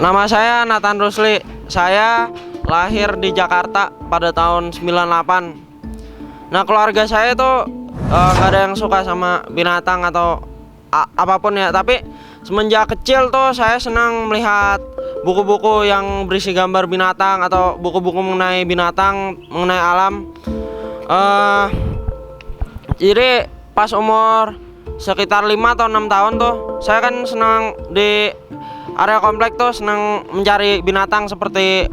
Nama saya Nathan Rusli. Saya lahir di Jakarta pada tahun 98. Nah, keluarga saya itu nggak ada yang suka sama binatang atau apapun ya. Tapi semenjak kecil tuh saya senang melihat buku-buku yang berisi gambar binatang atau buku-buku mengenai binatang, mengenai alam. Jadi pas umur sekitar 5 atau 6 tahun tuh saya kan senang di area komplek tuh, senang mencari binatang seperti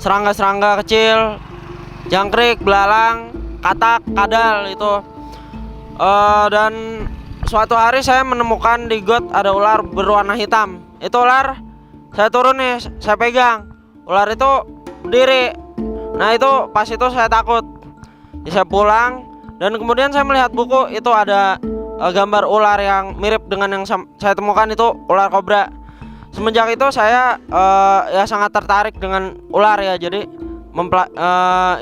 serangga-serangga kecil, jangkrik, belalang, katak, kadal itu. Dan suatu hari saya menemukan di got ada ular berwarna hitam. Itu ular, saya turun nih, saya pegang. Ular itu berdiri. Nah, itu pas itu saya takut. Saya pulang dan kemudian saya melihat buku, itu ada gambar ular yang mirip dengan yang saya temukan, itu ular kobra. Semenjak itu saya ya sangat tertarik dengan ular ya. Jadi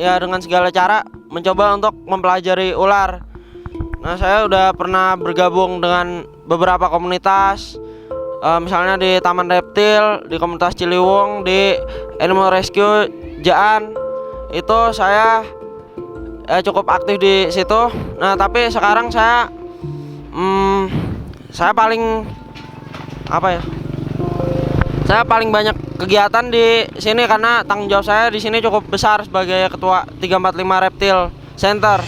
ya dengan segala cara mencoba untuk mempelajari ular. Nah, saya udah pernah bergabung dengan beberapa komunitas, misalnya di Taman Reptil, di komunitas Ciliwung, di Animal Rescue Jaan. Itu saya cukup aktif di situ. Nah, tapi sekarang saya paling saya paling banyak kegiatan di sini karena tanggung jawab saya di sini cukup besar sebagai ketua 345 Reptil Center.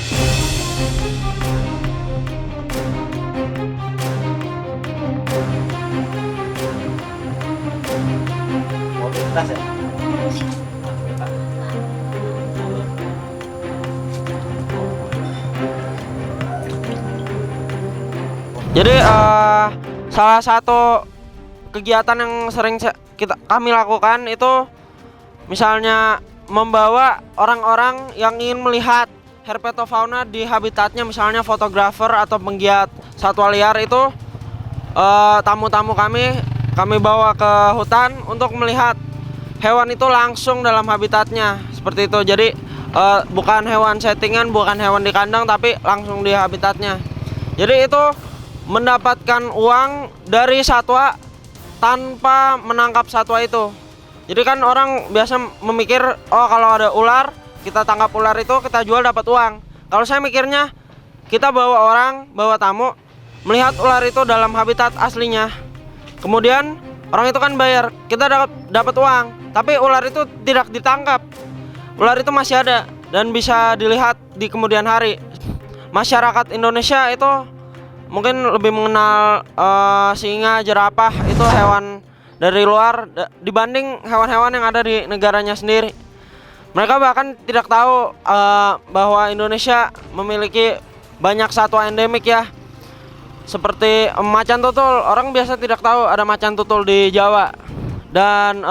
Jadi salah satu kegiatan yang sering kami lakukan itu misalnya membawa orang-orang yang ingin melihat herpetofauna di habitatnya, misalnya fotografer atau penggiat satwa liar itu, tamu-tamu kami bawa ke hutan untuk melihat hewan itu langsung dalam habitatnya, seperti itu. Jadi bukan hewan settingan, bukan hewan di kandang, tapi langsung di habitatnya. Jadi itu mendapatkan uang dari satwa tanpa menangkap satwa itu. Jadi kan orang biasa memikir, oh kalau ada ular, kita tangkap ular itu kita jual dapat uang. Kalau saya mikirnya, kita bawa orang, bawa tamu, melihat ular itu dalam habitat aslinya. Kemudian orang itu kan bayar, kita dapat uang. Tapi ular itu tidak ditangkap. Ular itu masih ada dan bisa dilihat di kemudian hari. Masyarakat Indonesia itu mungkin lebih mengenal singa, jerapah, itu hewan dari luar dibanding hewan-hewan yang ada di negaranya sendiri. Mereka bahkan tidak tahu bahwa Indonesia memiliki banyak satwa endemik ya, seperti macan tutul. Orang biasa tidak tahu ada macan tutul di Jawa. Dan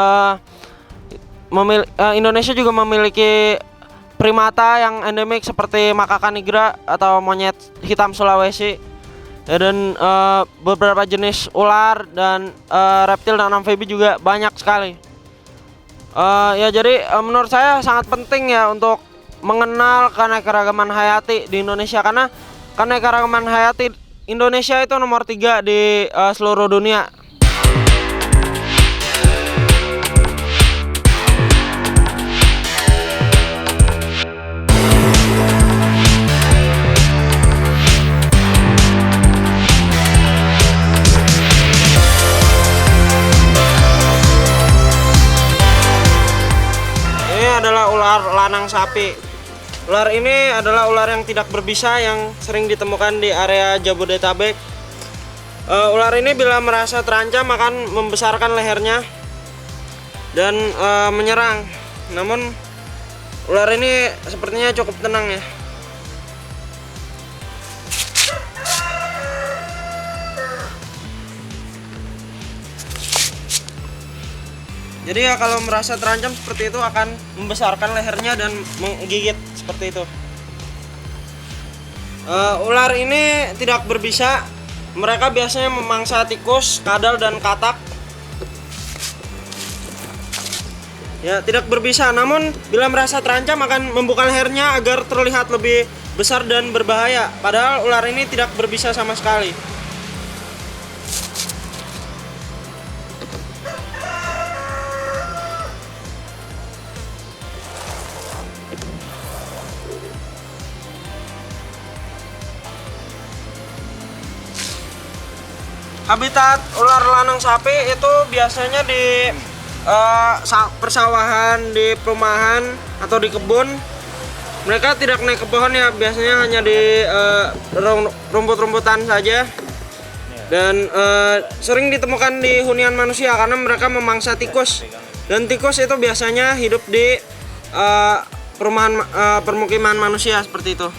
Indonesia juga memiliki primata yang endemik seperti makaka nigra atau monyet hitam Sulawesi. Dan beberapa jenis ular dan reptil dan amfibi juga banyak sekali. Ya, jadi menurut saya sangat penting ya untuk mengenal keanekaragaman hayati di Indonesia, karena keanekaragaman hayati Indonesia itu nomor 3 di seluruh dunia. Adalah ular lanang sapi. Ular ini adalah ular yang tidak berbisa yang sering ditemukan di area Jabodetabek. Ular ini bila merasa terancam akan membesarkan lehernya dan menyerang. Namun ular ini sepertinya cukup tenang ya. Jadi ya kalau merasa terancam seperti itu akan membesarkan lehernya dan menggigit seperti itu. Ular ini tidak berbisa. Mereka biasanya memangsa tikus, kadal, dan katak. Ya, tidak berbisa. Namun bila merasa terancam akan membuka lehernya agar terlihat lebih besar dan berbahaya. Padahal ular ini tidak berbisa sama sekali. habitat ular lanang sapi itu biasanya di persawahan, di perumahan atau di kebun. Mereka tidak naik ke pohon ya, biasanya hanya di rumput-rumputan saja. Dan sering ditemukan di hunian manusia karena mereka memangsa tikus. Dan tikus itu biasanya hidup di perumahan permukiman manusia seperti itu.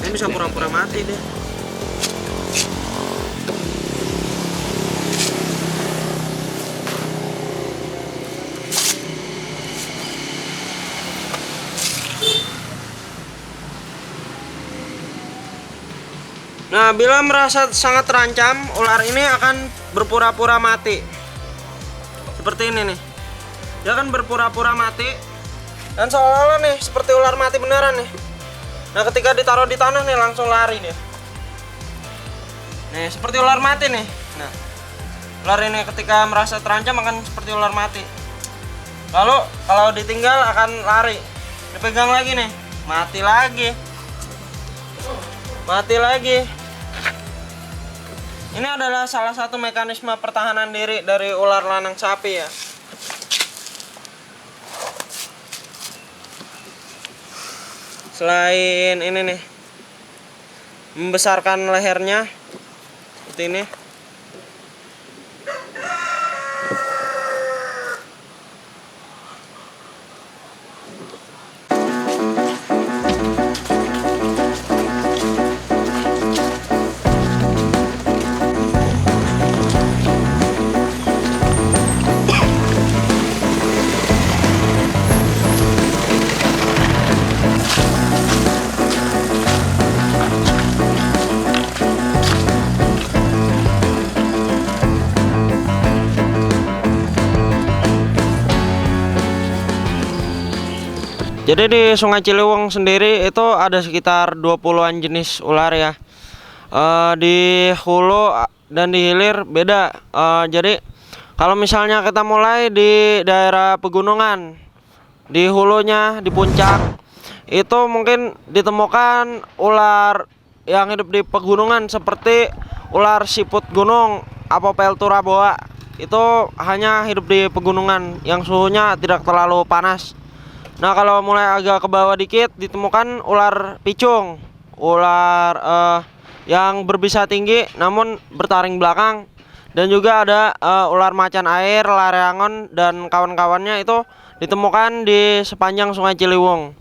Ini bisa pura-pura mati deh. Nah, bila merasa sangat terancam, ular ini akan berpura-pura mati. Seperti ini nih. Dia akan berpura-pura mati. Dan seolah-olah nih, seperti ular mati beneran nih. Nah, ketika ditaruh di tanah nih, langsung lari dia. Nih, seperti ular mati nih. Nah, ular ini ketika merasa terancam akan seperti ular mati. Lalu, kalau ditinggal akan lari. Dipegang lagi nih, mati lagi. Mati lagi. Ini adalah salah satu mekanisme pertahanan diri dari ular lanang sapi ya. Selain ini nih, membesarkan lehernya seperti ini. Jadi di Sungai Ciliwung sendiri itu ada sekitar 20-an jenis ular ya. Di hulu dan di hilir beda. Jadi kalau misalnya kita mulai di daerah pegunungan, di hulunya, di puncak, itu mungkin ditemukan ular yang hidup di pegunungan seperti ular siput gunung, Apopeltura boa. Itu hanya hidup di pegunungan yang suhunya tidak terlalu panas. Nah, kalau mulai agak ke bawah dikit ditemukan ular picung, ular yang berbisa tinggi namun bertaring belakang, dan juga ada ular macan air, lareangon dan kawan-kawannya itu ditemukan di sepanjang Sungai Ciliwung.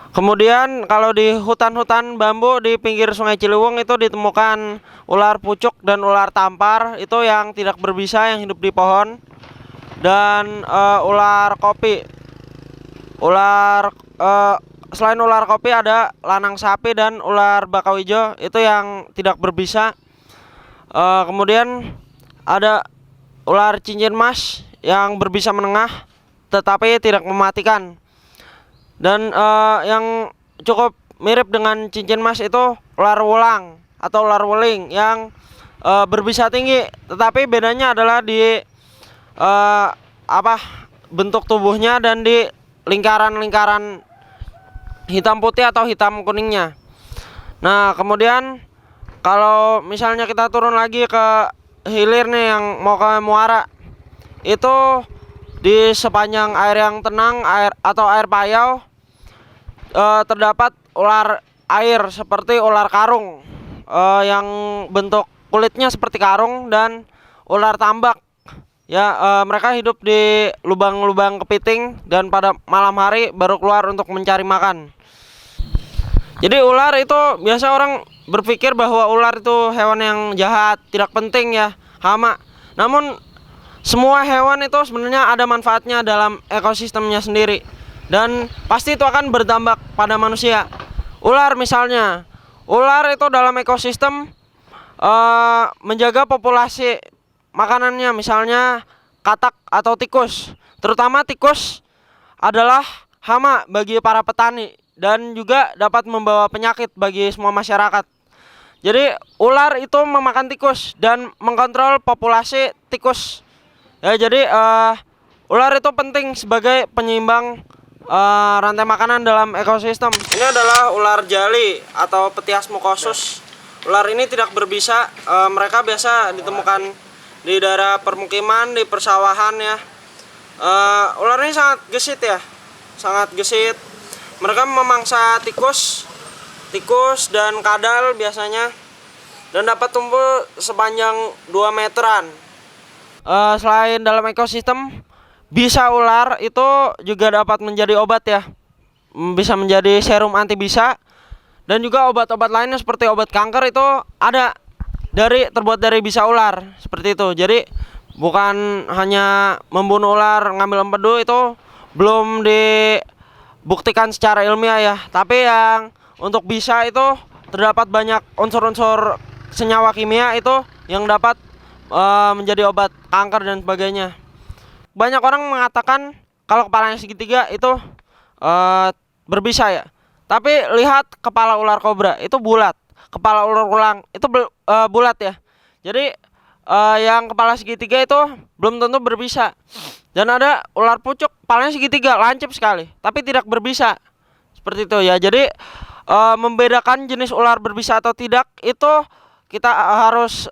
Kemudian kalau di hutan-hutan bambu di pinggir Sungai Ciliwung itu ditemukan ular pucuk dan ular tampar, itu yang tidak berbisa yang hidup di pohon, dan ular kopi. Selain ular kopi ada lanang sapi dan ular bakawijo, itu yang tidak berbisa. Kemudian ada ular cincin emas yang berbisa menengah tetapi tidak mematikan. Dan yang cukup mirip dengan cincin emas itu ular wulang atau ular wuling yang berbisa tinggi, tetapi bedanya adalah di bentuk tubuhnya dan di lingkaran-lingkaran hitam putih atau hitam kuningnya. Nah, kemudian kalau misalnya kita turun lagi ke hilir nih yang mau ke muara, itu di sepanjang air yang tenang, air payau, terdapat ular air seperti ular karung, yang bentuk kulitnya seperti karung, dan ular tambak. Ya, mereka hidup di lubang-lubang kepiting dan pada malam hari baru keluar untuk mencari makan. Jadi ular itu biasa orang berpikir bahwa ular itu hewan yang jahat, tidak penting ya, hama. Namun semua hewan itu sebenarnya ada manfaatnya dalam ekosistemnya sendiri, dan pasti itu akan berdampak pada manusia. Ular misalnya, ular itu dalam ekosistem menjaga populasi makanannya, misalnya katak atau tikus. Terutama tikus adalah hama bagi para petani dan juga dapat membawa penyakit bagi semua masyarakat. Jadi ular itu memakan tikus dan mengkontrol populasi tikus. Ya, jadi ular itu penting sebagai penyeimbang rantai makanan dalam ekosistem. Ini adalah ular jali atau Petiasmocosus. Ular ini tidak berbisa. Mereka biasa ditemukan di daerah permukiman, di persawahan ya. Ular ini sangat gesit ya, sangat gesit. Mereka memangsa tikus dan kadal biasanya, dan dapat tumbuh sepanjang 2 meteran. Selain dalam ekosistem, bisa ular itu juga dapat menjadi obat ya, bisa menjadi serum anti bisa, dan juga obat-obat lainnya seperti obat kanker itu ada terbuat dari bisa ular seperti itu. Jadi bukan hanya membunuh ular, ngambil empedu itu belum dibuktikan secara ilmiah ya, tapi yang untuk bisa itu terdapat banyak unsur-unsur senyawa kimia itu yang dapat menjadi obat kanker dan sebagainya. Banyak orang mengatakan kalau kepalanya segitiga itu berbisa ya, tapi lihat kepala ular kobra itu bulat, kepala ular ulang itu bulat ya. Jadi yang kepala segitiga itu belum tentu berbisa. Dan ada ular pucuk kepalanya segitiga, lancip sekali, tapi tidak berbisa. Seperti itu ya. Jadi membedakan jenis ular berbisa atau tidak itu kita harus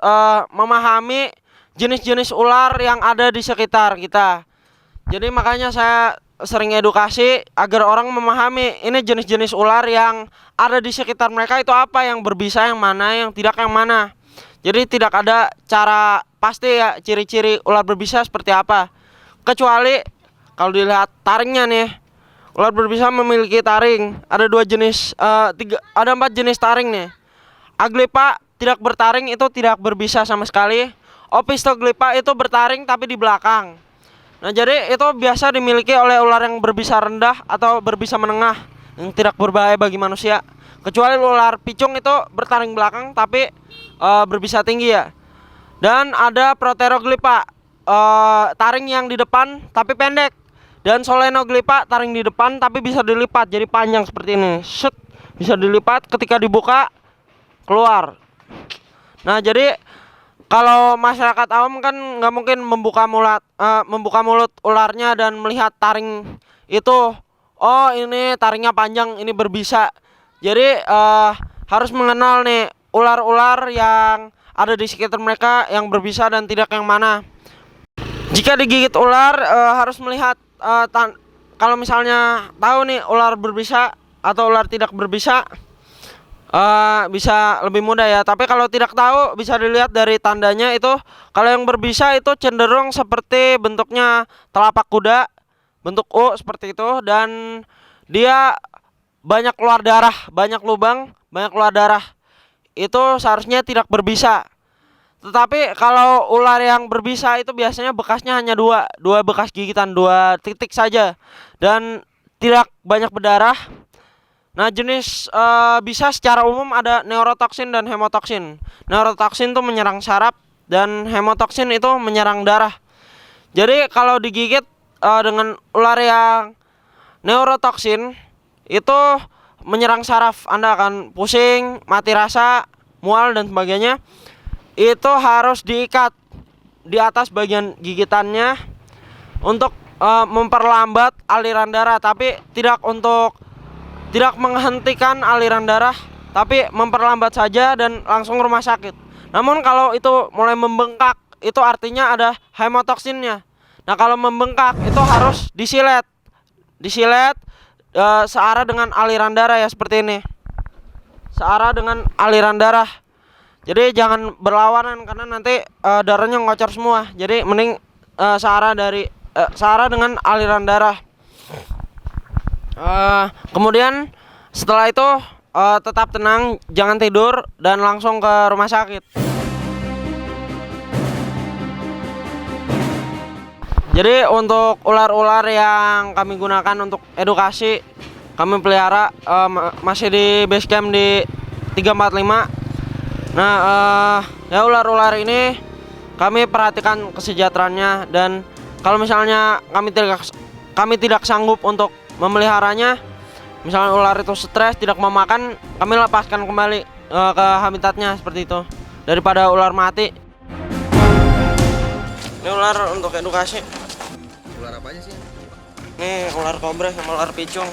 memahami jenis-jenis ular yang ada di sekitar kita. Jadi makanya saya sering edukasi agar orang memahami ini jenis-jenis ular yang ada di sekitar mereka itu apa, yang berbisa yang mana, yang tidak yang mana. Jadi tidak ada cara pasti ya ciri-ciri ular berbisa seperti apa. Kecuali kalau dilihat taringnya nih. Ular berbisa memiliki taring. Ada 4 jenis taring nih. Aglipa tidak bertaring, itu tidak berbisa sama sekali. Opistoglypha itu bertaring tapi di belakang. Nah, jadi itu biasa dimiliki oleh ular yang berbisa rendah atau berbisa menengah yang tidak berbahaya bagi manusia. Kecuali ular picung itu bertaring belakang tapi berbisa tinggi ya. Dan ada Proteroglypha, taring yang di depan tapi pendek. Dan Solenoglypha, taring di depan tapi bisa dilipat jadi panjang seperti ini. Set, bisa dilipat, ketika dibuka keluar. Nah, jadi kalau masyarakat awam kan nggak mungkin membuka mulut ularnya dan melihat taring itu, oh ini taringnya panjang, ini berbisa. Jadi harus mengenal nih ular-ular yang ada di sekitar mereka yang berbisa dan tidak yang mana. Jika digigit ular harus melihat kalau misalnya tahu nih ular berbisa atau ular tidak berbisa, bisa lebih mudah ya. Tapi kalau tidak tahu bisa dilihat dari tandanya itu. Kalau yang berbisa itu cenderung seperti bentuknya telapak kuda, bentuk U seperti itu, dan dia banyak keluar darah, banyak lubang, banyak keluar darah. Itu seharusnya tidak berbisa. Tetapi kalau ular yang berbisa itu biasanya bekasnya hanya dua bekas gigitan, 2 titik saja, dan tidak banyak berdarah. Nah, jenis bisa secara umum ada neurotoksin dan hemotoksin. Neurotoksin itu menyerang saraf dan hemotoksin itu menyerang darah. Jadi kalau digigit dengan ular yang neurotoksin itu menyerang saraf, Anda akan pusing, mati rasa, mual dan sebagainya. Itu harus diikat di atas bagian gigitannya untuk memperlambat aliran darah, tapi tidak menghentikan aliran darah, tapi memperlambat saja dan langsung rumah sakit. Namun kalau itu mulai membengkak, itu artinya ada hemotoksinnya. Nah, kalau membengkak itu harus disilet searah dengan aliran darah ya, seperti ini. Searah dengan aliran darah. Jadi jangan berlawanan karena nanti darahnya ngocor semua. Jadi mending searah dengan aliran darah. Kemudian setelah itu tetap tenang, jangan tidur dan langsung ke rumah sakit. Jadi untuk ular-ular yang kami gunakan untuk edukasi, kami pelihara masih di base camp di 345. Nah, ya ular-ular ini kami perhatikan kesejahteraannya, dan kalau misalnya kami tidak sanggup untuk memeliharanya, misalnya ular itu stres tidak mau makan, kami lepaskan kembali ke habitatnya seperti itu daripada ular mati. Ini ular untuk edukasi. Ular apa aja sih? Nih ular kobra sama ular picung.